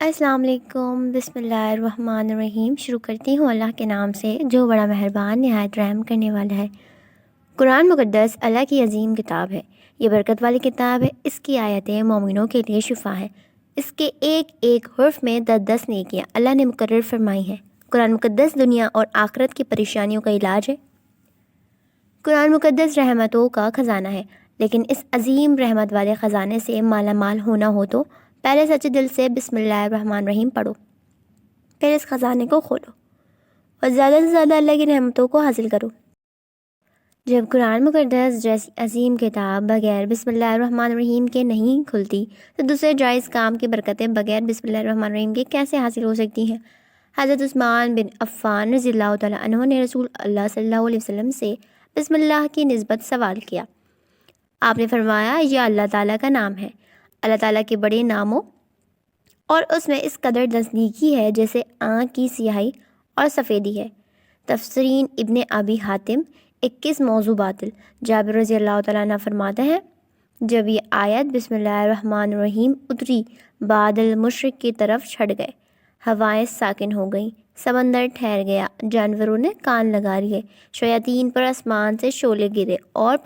السلام علیکم، بسم اللہ الرحمن الرحیم۔ شروع کرتی ہوں اللہ کے نام سے جو بڑا مہربان نہایت رحم کرنے والا ہے۔ قرآن مقدس اللہ کی عظیم کتاب ہے، یہ برکت والی کتاب ہے۔ اس کی آیتیں مومنوں کے لیے شفا ہے، اس کے ایک ایک حرف میں 10 نیکیاں اللہ نے مقرر فرمائی ہیں۔ قرآن مقدس دنیا اور آخرت کی پریشانیوں کا علاج ہے۔ قرآن مقدس رحمتوں کا خزانہ ہے، لیکن اس عظیم رحمت والے خزانے سے مالا مال ہونا ہو تو پہلے سچے دل سے بسم اللہ الرحمن الرحیم پڑھو، پھر اس خزانے کو کھولو اور زیادہ سے زیادہ اللہ کی رحمتوں کو حاصل کرو۔ جب قرآن مقدس جیسی عظیم کتاب بغیر بسم اللہ الرحمن الرحیم کے نہیں کھلتی تو دوسرے جائز کام کی برکتیں بغیر بسم اللہ الرحمن الرحیم کے کیسے حاصل ہو سکتی ہیں؟ حضرت عثمان بن عفان رضی اللہ تعالیٰ عنہ نے رسول اللہ صلی اللہ علیہ وسلم سے بسم اللہ کی نسبت سوال کیا۔ آپ نے فرمایا، یہ اللہ تعالیٰ کا نام ہے۔ اللہ تعالیٰ کے بڑے ناموں اور اس میں اس قدر نزدیکی ہے جیسے آنکھ کی سیاہی اور سفیدی ہے۔ تفسرین ابن ابی حاتم 21 موضوع باطل۔ جابر رضی اللہ تعالیٰ عنہ فرماتے ہیں، جب یہ آیت بسم اللہ الرحمن الرحیم اتری، بادل مشرق کی طرف چھٹ گئے، ہوائیں ساکن ہو گئیں، سمندر ٹھہر گیا، جانوروں نے کان لگا لیے، شیاطین پر آسمان سے شعلے گرے اور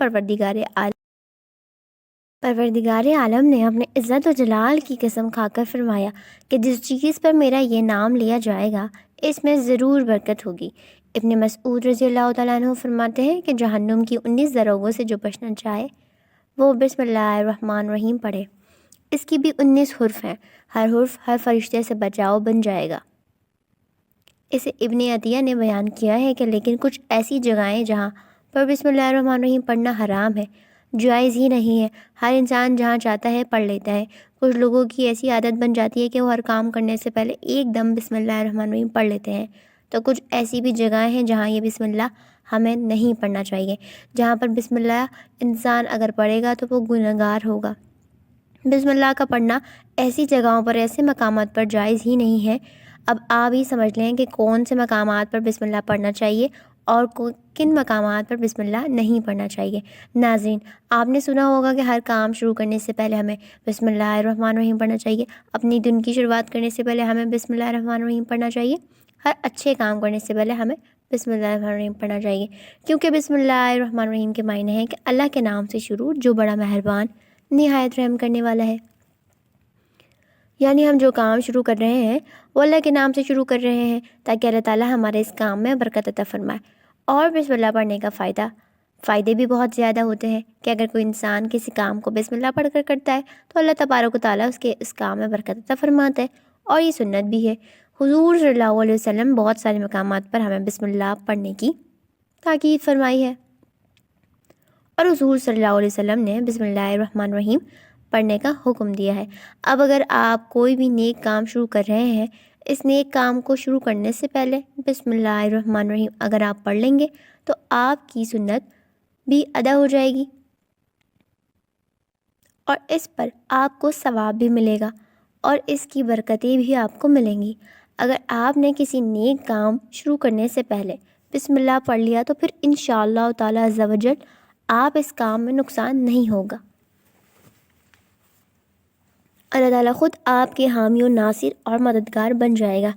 پروردگار عالم نے اپنے عزت و جلال کی قسم کھا کر فرمایا کہ جس چیز پر میرا یہ نام لیا جائے گا اس میں ضرور برکت ہوگی۔ ابن مسعود رضی اللہ تعالیٰ عنہ فرماتے ہیں کہ جہنم کی 19 دروگوں سے جو بچنا چاہے وہ بسم اللہ الرحمن الرحیم پڑھے۔ اس کی بھی 19 حرف ہیں، ہر حرف ہر فرشتے سے بچاؤ بن جائے گا۔ اسے ابن عطیہ نے بیان کیا ہے کہ لیکن کچھ ایسی جگہیں جہاں پر بسم اللہ الرحمن الرحیم پڑھنا حرام ہے، جائز ہی نہیں ہے، ہر انسان جہاں چاہتا ہے پڑھ لیتا ہے۔ کچھ لوگوں کی ایسی عادت بن جاتی ہے کہ وہ ہر کام کرنے سے پہلے ایک دم بسم اللہ الرحمن الرحیم پڑھ لیتے ہیں، تو کچھ ایسی بھی جگہیں ہیں جہاں یہ بسم اللہ ہمیں نہیں پڑھنا چاہیے، جہاں پر بسم اللہ انسان اگر پڑھے گا تو وہ گنہگار ہوگا۔ بسم اللہ کا پڑھنا ایسی جگہوں پر، ایسے مقامات پر جائز ہی نہیں ہے۔ اب آپ ہی سمجھ لیں کہ کون سے مقامات پر بسم اللہ پڑھنا چاہیے اور کن مقامات پر بسم اللہ نہیں پڑھنا چاہیے۔ ناظرین، آپ نے سنا ہوگا کہ ہر کام شروع کرنے سے پہلے ہمیں بسم اللہ الرحمن الرحیم پڑھنا چاہیے، اپنی دن کی شروعات کرنے سے پہلے ہمیں بسم اللہ الرحمن الرحیم پڑھنا چاہیے، ہر اچھے کام کرنے سے پہلے ہمیں بسم اللہ الرحمن الرحیم پڑھنا چاہیے، کیونکہ بسم اللہ الرحمن الرحیم کے معنی ہے کہ اللہ کے نام سے شروع جو بڑا مہربان نہایت رحم کرنے والا ہے۔ یعنی ہم جو کام شروع کر رہے ہیں وہ اللہ کے نام سے شروع کر رہے ہیں تاکہ اللہ تعالیٰ ہمارے اس کام میں برکت عطا فرمائے۔ اور بسم اللہ پڑھنے کا فائدے بھی بہت زیادہ ہوتے ہیں کہ اگر کوئی انسان کسی کام کو بسم اللہ پڑھ کر کرتا ہے تو اللہ تبارک و تعالیٰ اس کے اس کام میں برکت عطا فرماتا ہے، اور یہ سنت بھی ہے۔ حضور صلی اللہ علیہ وسلم بہت سارے مقامات پر ہمیں بسم اللہ پڑھنے کی تاکید فرمائی ہے، اور حضور صلی اللہ علیہ وسلم نے بسم اللہ الرحمن الرحیم پڑھنے کا حکم دیا ہے۔ اب اگر آپ کوئی بھی نیک کام شروع کر رہے ہیں، اس نیک کام کو شروع کرنے سے پہلے بسم اللہ الرحمن الرحیم اگر آپ پڑھ لیں گے تو آپ کی سنت بھی ادا ہو جائے گی اور اس پر آپ کو ثواب بھی ملے گا اور اس کی برکتیں بھی آپ کو ملیں گی۔ اگر آپ نے کسی نیک کام شروع کرنے سے پہلے بسم اللہ پڑھ لیا تو پھر انشاءاللہ تعالی عز و جل آپ اس کام میں نقصان نہیں ہوگا۔ اللہ تعالیٰ خود آپ کے حامی و ناصر اور مددگار بن جائے گا،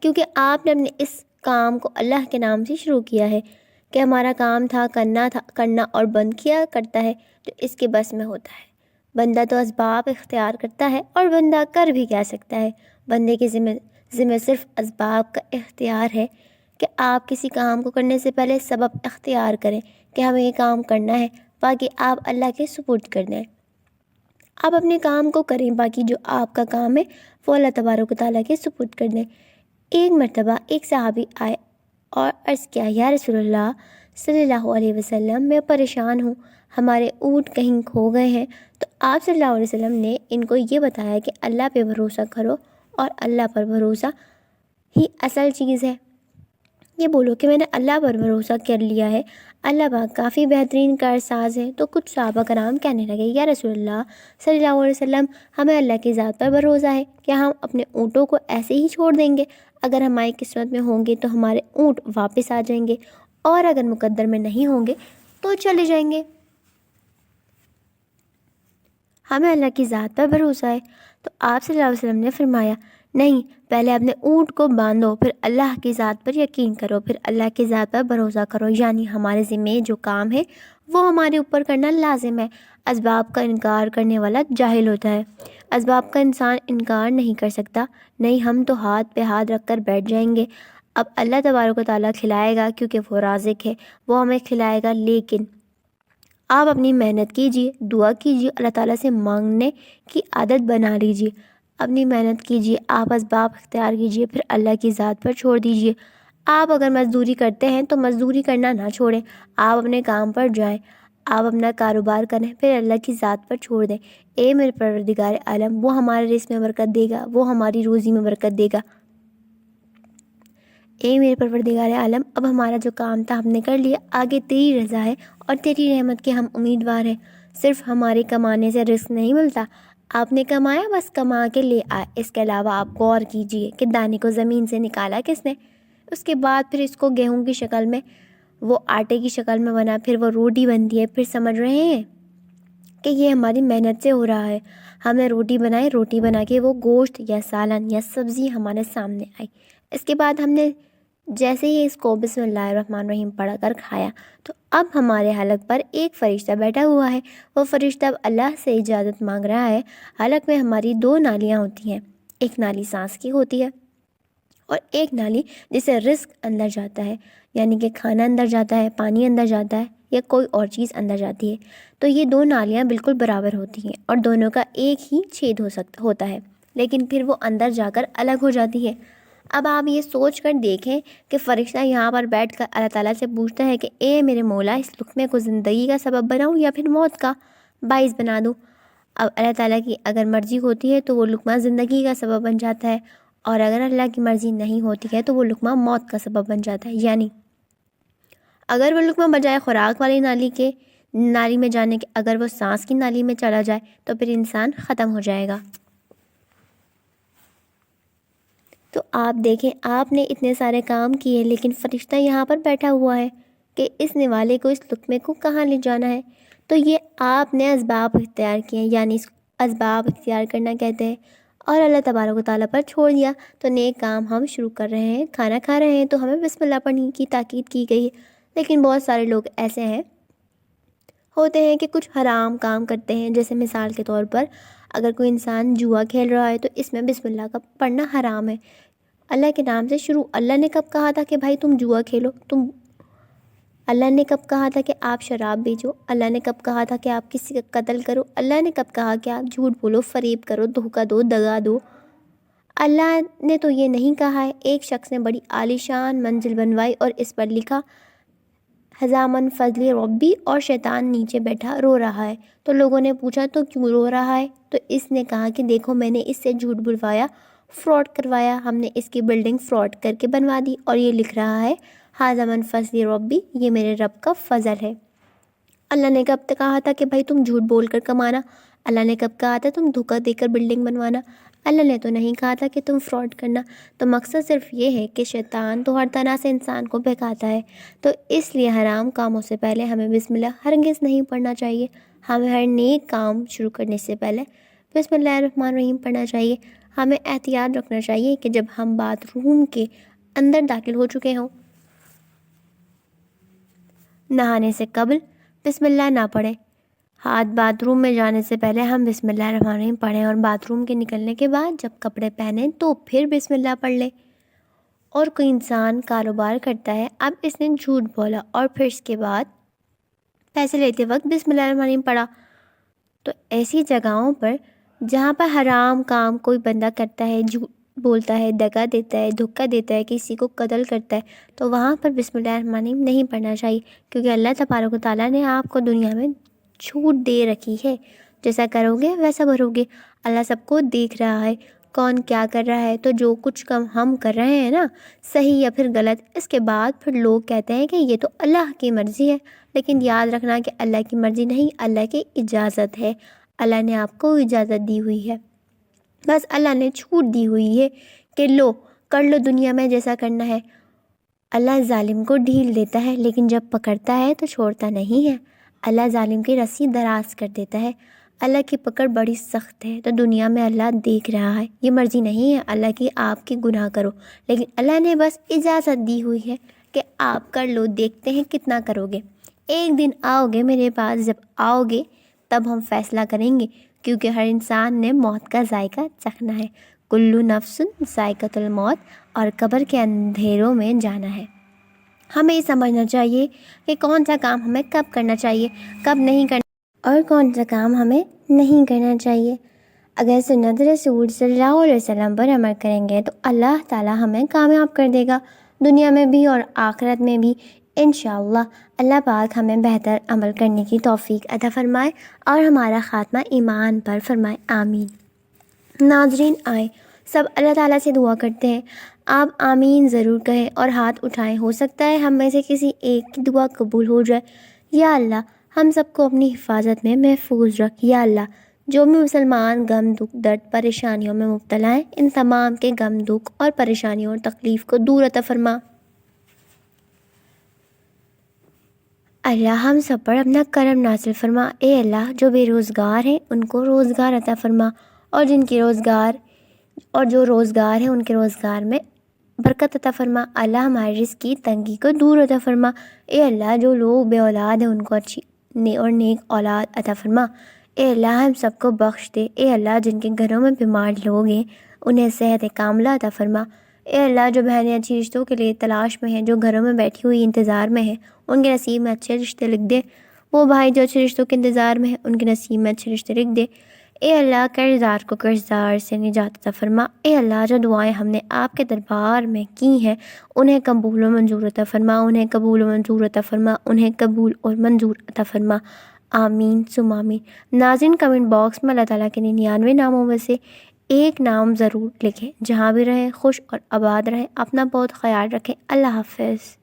کیونکہ آپ نے اپنے اس کام کو اللہ کے نام سے شروع کیا ہے کہ ہمارا کام تھا کرنا اور بند کیا کرتا ہے تو اس کے بس میں ہوتا ہے۔ بندہ تو اسباب اختیار کرتا ہے اور بندہ کر بھی کیا سکتا ہے۔ بندے کے ذمہ صرف اسباب کا اختیار ہے کہ آپ کسی کام کو کرنے سے پہلے سبب اختیار کریں کہ ہمیں یہ کام کرنا ہے، باقی آپ اللہ کے سپرد کر دیں۔ آپ اپنے کام کو کریں، باقی جو آپ کا کام ہے وہ اللہ تبارک و تعالیٰ کے سپرد کر دیں۔ ایک مرتبہ ایک صحابی آئے اور عرض کیا، یا رسول اللہ صلی اللہ علیہ وسلم، میں پریشان ہوں، ہمارے اونٹ کہیں کھو گئے ہیں۔ تو آپ صلی اللہ علیہ وسلم نے ان کو یہ بتایا کہ اللہ پہ بھروسہ کرو اور اللہ پر بھروسہ ہی اصل چیز ہے۔ یہ بولو کہ میں نے اللہ پر بھروسہ کر لیا ہے، اللہ پاک کافی بہترین کارساز ہے۔ تو کچھ صحابہ کرام کہنے لگے، یا رسول اللہ صلی اللہ علیہ وسلم، ہمیں اللہ کی ذات پر بھروسہ ہے کہ ہم اپنے اونٹوں کو ایسے ہی چھوڑ دیں گے، اگر ہماری قسمت میں ہوں گے تو ہمارے اونٹ واپس آ جائیں گے، اور اگر مقدر میں نہیں ہوں گے تو چلے جائیں گے۔ ہمیں اللہ کی ذات پر بھروسہ ہے۔ تو آپ صلی اللہ علیہ وسلم نے فرمایا نہیں، پہلے اپنے اونٹ کو باندھو، پھر اللہ کی ذات پر یقین کرو، پھر اللہ کی ذات پر بھروسہ کرو، یعنی ہمارے ذمے جو کام ہے وہ ہمارے اوپر کرنا لازم ہے۔ اسباب کا انکار کرنے والا جاہل ہوتا ہے۔ اسباب کا انسان انکار نہیں کر سکتا، نہیں ہم تو ہاتھ پہ ہاتھ رکھ کر بیٹھ جائیں گے، اب اللہ تبارک و تعالیٰ کھلائے گا کیونکہ وہ رازق ہے، وہ ہمیں کھلائے گا، لیکن آپ اپنی محنت کیجیے، دعا کیجیے، اللہ تعالیٰ سے مانگنے کی عادت بنا لیجیے، اپنی محنت کیجیے، آپ اسباب اختیار کیجیے، پھر اللہ کی ذات پر چھوڑ دیجیے۔ آپ اگر مزدوری کرتے ہیں تو مزدوری کرنا نہ چھوڑیں، آپ اپنے کام پر جائیں، آپ اپنا کاروبار کریں، پھر اللہ کی ذات پر چھوڑ دیں۔ اے میرے پروردگار عالم، وہ ہمارے رزق میں برکت دے گا، وہ ہماری روزی میں برکت دے گا۔ اے میرے پروردگار عالم، اب ہمارا جو کام تھا ہم نے کر لیا، آگے تیری رضا ہے اور تیری رحمت کے ہم امیدوار ہیں۔ صرف ہمارے کمانے سے رزق نہیں ملتا، آپ نے کمایا بس کما کے لے آئے، اس کے علاوہ آپ غور کیجئے کہ دانے کو زمین سے نکالا کس نے، اس کے بعد پھر اس کو گیہوں کی شکل میں، وہ آٹے کی شکل میں بنا، پھر وہ روٹی بنتی ہے، پھر سمجھ رہے ہیں کہ یہ ہماری محنت سے ہو رہا ہے۔ ہم نے روٹی بنائی، روٹی بنا کے وہ گوشت یا سالن یا سبزی ہمارے سامنے آئی، اس کے بعد ہم نے جیسے ہی اس کو بسم اللہ الرحمن الرحیم پڑھ کر کھایا، تو اب ہمارے حلق پر ایک فرشتہ بیٹھا ہوا ہے، وہ فرشتہ اب اللہ سے اجازت مانگ رہا ہے۔ حلق میں ہماری دو نالیاں ہوتی ہیں، ایک نالی سانس کی ہوتی ہے اور ایک نالی جسے رزق اندر جاتا ہے، یعنی کہ کھانا اندر جاتا ہے، پانی اندر جاتا ہے یا کوئی اور چیز اندر جاتی ہے، تو یہ دو نالیاں بالکل برابر ہوتی ہیں اور دونوں کا ایک ہی چھید ہوتا ہے، لیکن پھر وہ اندر جا کر الگ ہو جاتی ہے۔ اب آپ یہ سوچ کر دیکھیں کہ فرشتہ یہاں پر بیٹھ کر اللہ تعالیٰ سے پوچھتا ہے کہ اے میرے مولا، اس لقمے کو زندگی کا سبب بناؤں یا پھر موت کا باعث بنا دوں؟ اب اللہ تعالیٰ کی اگر مرضی ہوتی ہے تو وہ لقمہ زندگی کا سبب بن جاتا ہے، اور اگر اللہ کی مرضی نہیں ہوتی ہے تو وہ لقمہ موت کا سبب بن جاتا ہے، یعنی اگر وہ لقمہ بجائے خوراک والی نالی میں جانے کے اگر وہ سانس کی نالی میں چلا جائے تو پھر انسان ختم ہو جائے گا۔ تو آپ دیکھیں، آپ نے اتنے سارے کام کیے لیکن فرشتہ یہاں پر بیٹھا ہوا ہے کہ اس نوالے کو، اس لقمے کو کہاں لے جانا ہے۔ تو یہ آپ نے اسباب اختیار کیے، یعنی اس اسباب اختیار کرنا کہتے ہیں، اور اللہ تبارک و تعالیٰ پر چھوڑ دیا۔ تو نیک کام ہم شروع کر رہے ہیں، کھانا کھا رہے ہیں تو ہمیں بسم اللہ پڑھنے کی تاکید کی گئی ہے، لیکن بہت سارے لوگ ایسے ہوتے ہیں کہ کچھ حرام کام کرتے ہیں، جیسے مثال کے طور پر اگر کوئی انسان جوا کھیل رہا ہے تو اس میں بسم اللہ کا پڑھنا حرام ہے۔ اللہ کے نام سے شروع، اللہ نے کب کہا تھا کہ بھائی تم جوا کھیلو؟ اللہ نے کب کہا تھا کہ آپ شراب بیچو؟ اللہ نے کب کہا تھا کہ آپ کسی کا قتل کرو؟ اللہ نے کب کہا کہ آپ جھوٹ بولو، فریب کرو، دھوکہ دو، دغا دو؟ اللہ نے تو یہ نہیں کہا ہے۔ ایک شخص نے بڑی عالیشان منزل بنوائی اور اس پر لکھا ھذا من فضل ربی، اور شیطان نیچے بیٹھا رو رہا ہے۔ تو لوگوں نے پوچھا تو کیوں رو رہا ہے؟ تو اس نے کہا کہ دیکھو میں نے اس سے جھوٹ بلوایا، فراڈ کروایا، ہم نے اس کی بلڈنگ فراڈ کر کے بنوا دی، اور یہ لکھ رہا ہے ھذا من فضل ربی، یہ میرے رب کا فضل ہے۔ اللہ نے کب تک کہا تھا کہ بھائی تم جھوٹ بول کر کمانا؟ اللہ نے کب کہا تھا تم دھوکہ دے کر بلڈنگ بنوانا؟ اللہ نے تو نہیں کہا تھا کہ تم فراڈ کرنا۔ تو مقصد صرف یہ ہے کہ شیطان تو ہر طرح سے انسان کو بہکاتا ہے، تو اس لیے حرام کاموں سے پہلے ہمیں بسم اللہ ہرگز نہیں پڑھنا چاہیے۔ ہمیں ہر نیک کام شروع کرنے سے پہلے بسم اللہ الرحمن الرحیم پڑھنا چاہیے۔ ہمیں احتیاط رکھنا چاہیے کہ جب ہم باتھ روم کے اندر داخل ہو چکے ہوں، نہانے سے قبل بسم اللہ نہ پڑھیں، ہاتھ باتھ روم میں جانے سے پہلے ہم بسم اللہ الرحمن الرحیم پڑھیں، اور باتھ روم کے نکلنے کے بعد جب کپڑے پہنیں تو پھر بسم اللہ پڑھ لیں۔ اور کوئی انسان کاروبار کرتا ہے، اب اس نے جھوٹ بولا اور پھر اس کے بعد پیسے لیتے وقت بسم اللہ الرحمن الرحیم پڑھا، تو ایسی جگہوں پر جہاں پر حرام کام کوئی بندہ کرتا ہے، جھوٹ بولتا ہے، دغا دیتا ہے، دھوکہ دیتا ہے، کسی کو قتل کرتا ہے، تو وہاں پر بسم اللہ الرحمن الرحیم نہیں پڑھنا چاہیے، کیونکہ اللہ تبارک و تعالیٰ نے آپ کو دنیا میں چھوٹ دے رکھی ہے، جیسا کرو گے ویسا بھرو گے۔ اللہ سب کو دیکھ رہا ہے، کون کیا کر رہا ہے، تو جو کچھ کم ہم کر رہے ہیں نا، صحیح یا پھر غلط، اس کے بعد پھر لوگ کہتے ہیں کہ یہ تو اللہ کی مرضی ہے، لیکن یاد رکھنا کہ اللہ کی مرضی نہیں، اللہ کی اجازت ہے، اللہ نے آپ کو اجازت دی ہوئی ہے، بس اللہ نے چھوٹ دی ہوئی ہے کہ لو کر لو دنیا میں جیسا کرنا ہے۔ اللہ ظالم کو ڈھیل دیتا ہے لیکن جب پکڑتا ہے تو چھوڑتا نہیں ہے، اللہ ظالم کی رسی دراز کر دیتا ہے۔ اللہ کی پکڑ بڑی سخت ہے، تو دنیا میں اللہ دیکھ رہا ہے، یہ مرضی نہیں ہے اللہ کی آپ کے گناہ کرو، لیکن اللہ نے بس اجازت دی ہوئی ہے کہ آپ کر لو، دیکھتے ہیں کتنا کرو گے۔ ایک دن آؤ گے میرے پاس، جب آؤ گے تب ہم فیصلہ کریں گے، کیونکہ ہر انسان نے موت کا ذائقہ چکھنا ہے۔ کلو نفس ذائقۃ الموت، اور قبر کے اندھیروں میں جانا ہے۔ ہمیں یہ سمجھنا چاہیے کہ کون سا کام ہمیں کب کرنا چاہیے، کب نہیں کرنا، اور کون سا کام ہمیں نہیں کرنا چاہیے۔ اگر سنت رسول صلی اللہ علیہ وسلم پر عمل کریں گے تو اللہ تعالی ہمیں کامیاب کر دے گا، دنیا میں بھی اور آخرت میں بھی انشاءاللہ۔ اللہ پاک ہمیں بہتر عمل کرنے کی توفیق عطا فرمائے اور ہمارا خاتمہ ایمان پر فرمائے، آمین۔ ناظرین آئے سب اللہ تعالیٰ سے دعا کرتے ہیں، آپ آمین ضرور کہیں اور ہاتھ اٹھائیں، ہو سکتا ہے ہم میں سے کسی ایک کی دعا قبول ہو جائے۔ یا اللہ ہم سب کو اپنی حفاظت میں محفوظ رکھ۔ یا اللہ جو بھی مسلمان غم دکھ درد پریشانیوں میں مبتلا ہیں، ان تمام کے غم دکھ اور پریشانیوں اور تکلیف کو دور عطا فرما۔ اللہ ہم سب پر اپنا کرم نازل فرما۔ اے اللہ جو بے روزگار ہیں ان کو روزگار عطا فرما، اور جن کی روزگار اور جو روزگار ہیں ان کے روزگار میں برکت عطا فرما۔ اللہ ہمارے رزق کی تنگی کو دور عطا فرما۔ اے اللہ جو لوگ بے اولاد ہیں ان کو اچھی اور نیک اولاد عطا فرما۔ اے اللہ ہم سب کو بخش دے۔ اے اللہ جن کے گھروں میں بیمار لوگ ہیں انہیں صحت کاملہ عطا فرما۔ اے اللہ جو بہنیں اچھی رشتوں کے لیے تلاش میں ہیں، جو گھروں میں بیٹھی ہوئی انتظار میں ہیں، ان کے نصیب میں اچھے رشتے لکھ دے۔ وہ بھائی جو اچھے رشتوں کے انتظار میں ہیں ان کے نصیب میں اچھے رشتے لکھ دے۔ اے اللہ قرض دار کو قرض دار سے نجات عطا فرما۔ اے اللہ جو دعائیں ہم نے آپ کے دربار میں کی ہیں انہیں قبول و منظور عطا فرما، انہیں قبول و منظور عطا فرما، انہیں قبول اور منظور عطا فرما، آمین ثم آمین۔ ناظرین کمنٹ باکس میں اللہ تعالیٰ کے 99 ناموں میں سے ایک نام ضرور لکھیں۔ جہاں بھی رہیں خوش اور آباد رہیں، اپنا بہت خیال رکھیں۔ اللہ حافظ۔